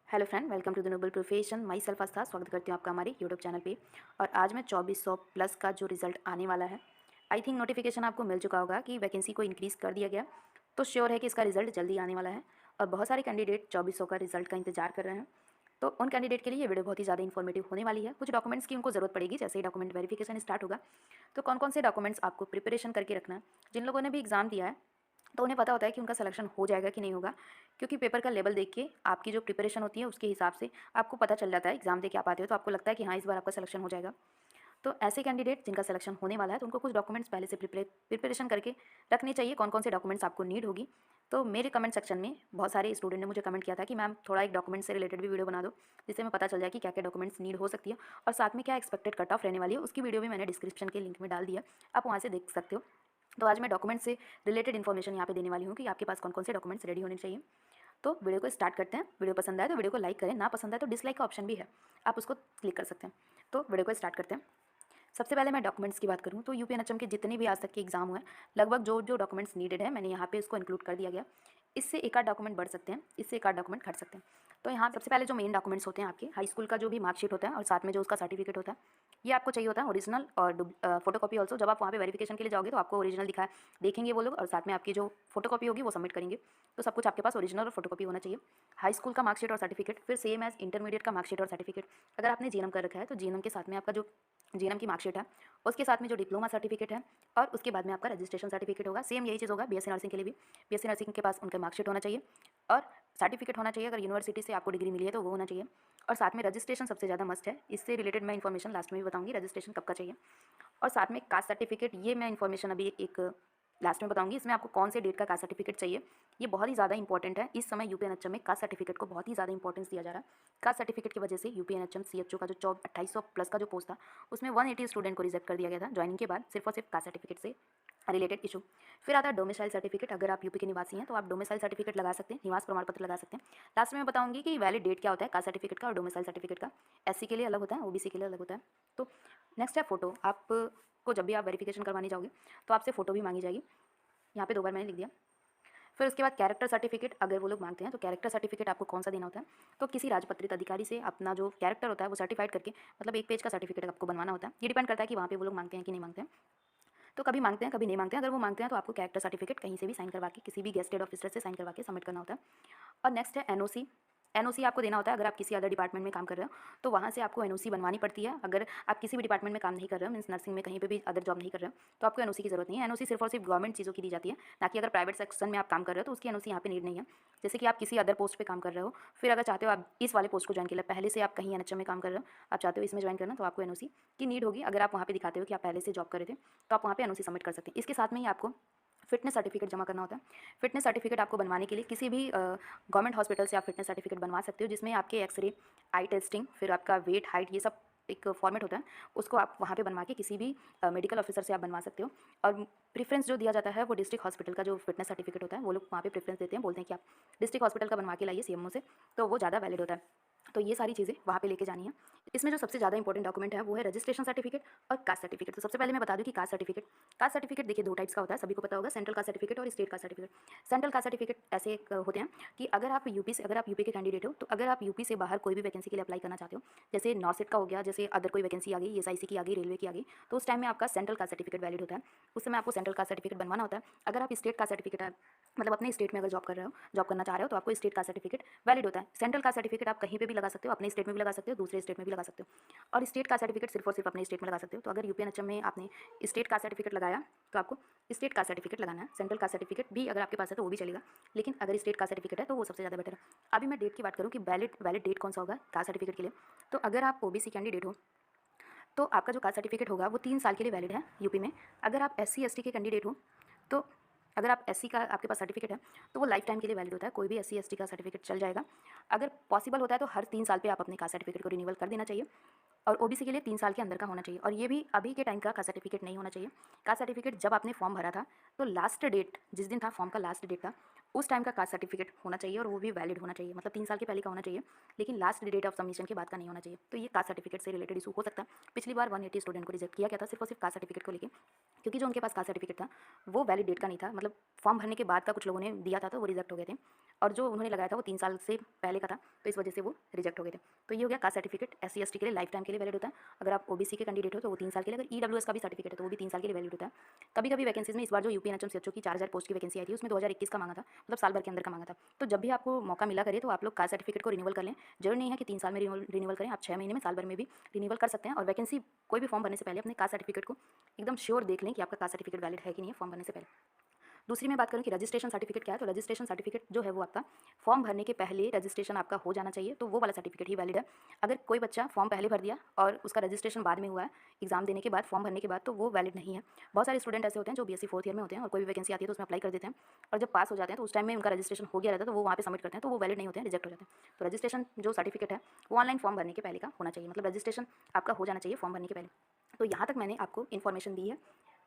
Hello friend, welcome to the noble profession. Myself Aastha, स्वागत करती हूँ आपका हमारे यूट्यूब चैनल पे। और आज मैं 2400 प्लस का जो रिजल्ट आने वाला है, आई थिंक नोटिफिकेशन आपको मिल चुका होगा कि वैकेंसी को इंक्रीज़ कर दिया गया। तो श्योर है कि इसका रिजल्ट जल्दी आने वाला है और बहुत सारे कैंडिडेट 2400 का रिजल्ट का इंतजार कर रहे हैं। तो उन कैंडिडेट के लिए ये वीडियो बहुत ही ज़्यादा इन्फॉर्मेटिव होने वाली है। कुछ डॉक्यूमेंट्स की उनको ज़रूरत पड़ेगी जैसे ही डॉक्यूमेंट वेरिफिकेशन स्टार्ट होगा। तो कौन कौन से डॉक्यूमेंट्स आपको प्रिपरेशन करके रखना है। जिन लोगों ने भी एग्ज़ाम दिया है तो उन्हें पता होता है कि उनका सिलेक्शन हो जाएगा कि नहीं होगा, क्योंकि पेपर का लेवल देख के आपकी जो प्रिपरेशन होती है उसके हिसाब से आपको पता चल जाता है। एग्जाम दे के आप आते हो तो आपको लगता है कि हाँ, इस बार आपका सिलेक्शन हो जाएगा। तो ऐसे कैंडिडेट जिनका सिलेक्शन होने वाला है तो उनको कुछ डॉक्यूमेंट्स पहले से प्रिपरेशन करके रखने चाहिए। कौन कौन से डॉक्यूमेंट्स आपको नीड होगी, तो मेरे कमेंट सेक्शन में बहुत सारे स्टूडेंट ने मुझे कमेंट किया था कि मैम थोड़ा एक डॉक्यूमेंट से रिलेटेड भी वीडियो बना दो, जिससे हमें पता चल जाए कि क्या क्या डॉक्यूमेंट्स नीड हो सकती है और साथ में क्या एक्सपेक्टेड कट ऑफ रहने वाली है। उसकी वीडियो भी मैंने डिस्क्रिप्शन के लिंक में डाल दिया, आप वहाँ से देख सकते हो। तो आज मैं डॉक्यूमेंट से रिलेटेड इन्फॉर्मेशन यहाँ पे देने वाली हूँ कि आपके पास कौन कौन से डॉक्यूमेंट्स रेडी होने चाहिए। तो वीडियो को स्टार्ट करते हैं। वीडियो पसंद आए तो वीडियो को लाइक करें, ना पसंद आए तो डिसलाइक का ऑप्शन भी है, आप उसको क्लिक कर सकते हैं। तो वीडियो को स्टार्ट करते हैं। सबसे पहले मैं डॉक्यूमेंट्स की बात करूँ तो यूपीएनएचएम के जितने भी आज तक के एग्जाम हुए, लगभग जो जो डॉक्यूमेंट्स नीडेड है मैंने यहाँ पे इसको इंक्लूड कर दिया गया। इससे एक आध डॉक्यूमेंट बढ़ सकते हैं, इससे एक आध डॉक्यूमेंट घट सकते हैं। तो यहाँ सबसे पहले जो मेन डॉक्यूमेंट्स होते हैं आपके हाई स्कूल का जो भी मार्कशीट होता है और साथ में जो उसका सर्टिफिकेट होता है, ये आपको चाहिए होता है ओरिजिनल और फोटोकॉपी ऑल्सो। जब आप वहाँ पे वेरिफिकेशन के लिए जाओगे तो आपको ओरिजिनल देखेंगे वो लोग और साथ में आपकी जो फोटोकॉपी होगी वो सबमिट करेंगे। तो सब कुछ आपके पास ओरिजिनल और फोटोकॉपी होना चाहिए। हाई स्कूल का मार्कशीट और सर्टिफिकेट, फिर सेम एज इंटरमीडिएट का मार्कशीट और सर्टिफिकेट। अगर आपने जीएनएम कर रखा है तो जीएनएम के साथ में आपका जो जीएनएम की मार्कशीट है, उसके साथ में जो डिप्लोमा सर्टिफिकेट है और उसके बाद में आपका रजिस्ट्रेशन सर्टिफिकेट होगा। सेम यही चीज़ होगा बीएससी नर्सिंग के लिए भी। बीएससी नर्सिंग के पास उनका मार्कशीट होना चाहिए और सर्टिफिकेट होना चाहिए। अगर यूनिवर्सिटी से आपको डिग्री मिली है तो वो होना चाहिए और साथ में रजिस्ट्रेशन सबसे ज़्यादा मस्ट है। इससे रिलेटेड मैं इन्फॉर्मेशन लास्ट में भी बताऊंगी रजिस्ट्रेशन कब का चाहिए। और साथ में कास्ट सर्टिफिकेट, ये मैं इन्फॉर्मेशन अभी एक लास्ट में बताऊंगी। इसमें आपको कौन से डेट का कास्ट सर्टिफिकेट चाहिए, ये बहुत ही ज़्यादा इंपॉर्टेंट है। इस समय यूपीएनएचएम में कास्ट सर्टिफिकेट को बहुत ही ज़्यादा इंपॉर्टेंस दिया जा रहा है। कास्ट सर्टिफिकेट की वजह से यूपीएनएचएम सीएचओ का जो 2800 प्लस का जो पोस्ट था उसमें 180 स्टूडेंट को रिजेक्ट कर दिया गया था ज्वाइनिंग के बाद, सिर्फ और सिर्फ कास्ट सर्टिफिकेट से रिलेटेड इशू। फिर आता है डोमिसाइल सर्टिफिकेट। अगर आप यूपी के निवासी हैं तो आप डोमिसाइल सर्टिफिकेट लगा सकते हैं, निवास प्रमाण पत्र लगा सकते हैं। लास्ट में मैं बताऊंगी कि वैलिड डेट क्या होता है कास्ट सर्टिफिकेट का और डोमिसाइल सर्टिफिकेट का। एससी के लिए अलग होता है, ओबीसी के लिए अलग होता है। तो नेक्स्ट है फोटो। आपको जब भी आप वेरिफिकेशन करवाने जाओगे तो आपसे फोटो भी मांगी जाएगी, यहाँ पे 2 बार मैंने लिख दिया। फिर उसके बाद कैरेक्टर सर्टिफिकेट अगर वो लोग मांगते हैं तो कैरेक्टर सर्टिफिकेट आपको कौन सा देना होता है, तो किसी राजपत्रित अधिकारी से अपना जो कैरेक्टर होता है वो सर्टिफाइड करके, मतलब 1 पेज का सर्टिफिकेट आपको बनवाना होता है। ये डिपेंड करता है कि वहाँ पे वो लोग मांगते हैं कि नहीं मांगते हैं। तो कभी मांगते हैं कभी नहीं मांगते हैं। अगर वो मांगते हैं तो आपको कैरेक्टर सर्टिफिकेट कहीं से भी साइन करवा के, किसी भी गेस्टेड ऑफिसर से साइन करवा के सबमिट करना होता है। और नेक्स्ट है एनओसी। एनओसी आपको देना होता है अगर आप किसी अदर डिपार्टमेंट में काम कर रहे हो तो वहाँ से आपको एनओसी बनवानी पड़ती है। अगर आप किसी भी डिपार्टमेंट में काम नहीं कर रहे हो, मीन्स नर्सिंग में कहीं पे भी अदर जॉब नहीं कर रहे हो, तो आपको एनओसी की जरूरत नहीं है। एनओसी सिर्फ और सिर्फ गवर्नमेंट चीज़ों की दी जाती है, ना कि अगर प्राइवेट सेक्शन में आप काम कर रहे हो तो उसकी एनओसी यहाँ पे नीड नहीं है। जैसे कि आप किसी अदर पोस्ट पे काम कर रहे हो, फिर अगर चाहते हो आप इस वाले पोस्ट को ज्वाइन कर ले, पहले से आप कहीं एनएचएम में काम कर रहे हो, आप चाहते हो इसमें ज्वाइन करना, तो आपको एनओसी की नीड होगी। अगर आप वहाँ पे दिखाते हो कि आप पहले से जॉब कर रहे थे तो आप वहाँ पे एनओसी सबमिट कर सकते हैं। इसके साथ में ही आपको फिटनेस सर्टिफिकेट जमा करना होता है। फिटनेस सर्टिफिकेट आपको बनवाने के लिए किसी भी गवर्नमेंट हॉस्पिटल से आप फिटनेस सर्टिफिकेट बनवा सकते हो, जिसमें आपके एक्सरे, आई टेस्टिंग, फिर आपका वेट, हाइट, ये सब एक फॉर्मेट होता है। उसको आप वहाँ पे बनवा के किसी भी मेडिकल ऑफिसर से आप बनवा सकते हो। और प्रेफरेंस जो दिया जाता है वो डिस्ट्रिक्ट हॉस्पिटल का जो फिटनेस सर्टिफिकेट होता है वो लोग वहाँ पे प्रेफरेंस देते हैं, बोलते हैं कि आप डिस्ट्रिक्ट हॉस्पिटल का बनवा के लाइए सीएमओ से, तो वो ज़्यादा वैलिड होता है। तो ये सारी चीज़ें वहाँ पे लेके जानी है। इसमें जो सबसे ज़्यादा इंपॉर्टेंट डॉक्यूमेंट है वो है रजिस्ट्रेशन सर्टिफिकेट और कास्ट सर्टिफिकेट। तो सबसे पहले मैं बता दूँ कि कास्ट सर्टिफिकेट देखिए 2 टाइप्स का होता है, सभी को पता होगा, सेंट्रल कास्ट सर्टिफिकेट और state caste certificate. Central caste certificate ऐसे होते हैं कि अगर आप यूपी के कैंडिडेट हो, तो अगर आप यूपी से बाहर कोई भी वैकेंसी के लिए अप्लाई करना चाहते हो, जैसे नॉर्सेट का हो गया, जैसे अदर कोई वैकेंसी आ गई, एसआईसी की आ गई, रेलवे की आ गई, तो उस टाइम में आपका सेंट्रल कास्ट सर्टिफिकेट वैलिड होता है। उस समय आपको सेंट्रल कास्ट सर्टिफिकेट बनवाना होता है। अगर आप स्टेट कास्ट सर्टिफिकेट है, मतलब अपने स्टेट में अगर जॉब करना चाह रहे हो, तो आपको स्टेट कास्ट सर्टिफिकेट वैलिड होता है। सेंट्रल कास्ट सर्टिफिकेट आप कहीं पे भी लगा सकते हो, अपने स्टेट में भी लगा सकते हो, दूसरे स्टेट में भी लगा सकते हो। और स्टेट कास्ट सर्टिफिकेट सिर्फ और सिर्फ अपने स्टेट में लगा सकते हो। तो अगर यूपीएनएचएम में आपने स्टेट कास्ट सर्टिफिकेट लगाया तो आपको स्टेट कास्ट सर्टिफिकेट लगाना है। सेंट्रल कास्ट सर्टिफिकेट भी अगर आपके पास है तो वो भी चलेगा, लेकिन अगर स्टेट कास्ट सर्टिफिकेट है तो वो सबसे ज़्यादा बेटर है। अभी मैं डेट की बात करूँ कि वैलिड डेट कौन सा होगा कास्ट सर्टिफिकेट के लिए, तो अगर आप ओबीसी कैंडिडेट हो तो आपका जो कास्ट सर्टिफिकेट होगा वो 3 साल के लिए वैलिड है यूपी में। अगर आप एससी एसटी के कैंडिडेट हो, तो अगर आप एससी का आपके पास सर्टिफिकेट है तो वो लाइफ टाइम के लिए वैलिड होता है, कोई भी एससी एसटी का सर्टिफिकेट चल जाएगा। अगर पॉसिबल होता है तो हर 3 साल पे आप अपने कास्ट सर्टिफिकेट को रिन्यूअल कर देना चाहिए। और ओबीसी के लिए 3 साल के अंदर का होना चाहिए। और ये भी अभी के टाइम का कास्ट सर्टिफिकेट नहीं होना चाहिए। कास्ट सर्टिफिकेट जब आपने फॉर्म भरा था तो लास्ट डेट जिस दिन था, फॉर्म का लास्ट डेट था, उस टाइम का कास्ट सर्टिफिकेट होना चाहिए और वो भी वैलिड होना चाहिए, मतलब 3 साल के पहले का होना चाहिए, लेकिन लास्ट डेट ऑफ सबमिशन के बाद का नहीं होना चाहिए। तो ये कास्ट सर्टिफिकेट से रिलेटेड इशू हो सकता है। पिछली बार 180 स्टूडेंट को रिजेक्ट किया गया था सिर्फ और सिर्फ कास्ट सर्टिफिकेट को लेके, क्योंकि जो उनके पास कास्ट सर्टिफिकेट था वो वैलिड डेट का नहीं था, मतलब फॉर्म भरने के बाद का कुछ लोगों ने दिया था तो वो रिजेक्ट हो गए थे, और जो उन्होंने लगाया था वो 3 साल से पहले का था, तो इस वजह से वो रिजेक्ट हो गए थे। तो ये हो गया कास्ट सर्टिफिकेट SC ST के लिए लाइफ टाइम के लिए वैलिड होता है। अगर आप OBC के कैंडिडेट हो तो वो 3 साल के लिए, अगर EWS का भी सर्टिफिकेट है तो वो भी 3 साल के लिए वैलिड होता है। कभी कभी वैकेंसीज में इस बार जो UP NHM CHO की 4000 पोस्ट की वैकेंसी आई थी उसमें 2021 का मांगा था, मतलब साल भर के अंदर का मांगा था। तो जब भी आपको मौका मिला करे तो आप लोग कास्ट सर्टिफिकेट को रिन्यूअल कर लें। जरूर नहीं है कि 3 साल में रिन्यूअल करें, आप 6 महीने में, साल भर में भी रिन्यूअल कर सकते हैं। और वैकेंसी कोई भी फॉर्म भरने से पहले अपने कास्ट सर्टिफिकेट को एकदम श्योर देख लें कि आपका कास्ट सर्टिफिकेट वैलिड है कि नहीं है फॉर्म भरने से पहले। दूसरी मैं बात करूँ कि रजिस्ट्रेशन सर्टिफिकेट क्या है, तो रजिस्ट्रेशन सर्टिफिकेट जो है वो आपका फॉर्म भरने के पहले रजिस्ट्रेशन आपका हो जाना चाहिए, तो वो वाला सर्टिफिकेट ही वैलिड है। अगर कोई बच्चा फॉर्म पहले भर दिया और उसका रजिस्ट्रेशन बाद में हुआ है, एग्जाम देने के बाद, फॉर्म भरने के बाद, तो वो वैलिड नहीं है। बहुत सारे स्टूडेंट ऐसे होते हैं जो BSc 4th ईयर में होते हैं और कोई भी वैकेंसी आती है तो उसमें अप्लाई कर देते हैं, और जब पास हो जाते हैं तो उस टाइम में उनका रजिस्ट्रेशन हो गया रहता है तो वो वहाँ पे सबमिट करते हैं, तो वो वैलिड नहीं होते हैं, रिजेक्ट हो जाते हैं। तो रजिस्ट्रेशन जो सर्टिफिकेट है वो ऑनलाइन फॉर्म भरने के पहले का होना चाहिए, मतलब रजिस्ट्रेशन आपका हो जाना चाहिए फॉर्म भरने के पहले। तो यहाँ तक मैंने आपको इन्फॉर्मेशन दी है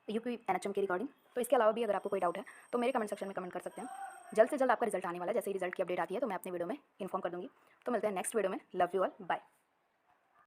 UP NHM के रिगार्डिंग। तो इसके अलावा भी अगर आपको कोई डाउट है तो मेरे कमेंट सेक्शन में कमेंट कर सकते हैं। जल्द से जल्द आपका रिजल्ट आने वाला है, जैसे ही रिजल्ट की अपडेट आती है तो मैं अपने वीडियो में इन्फॉर्म कर दूँगी। तो मिलते हैं नेक्स्ट वीडियो में। Love you all, bye.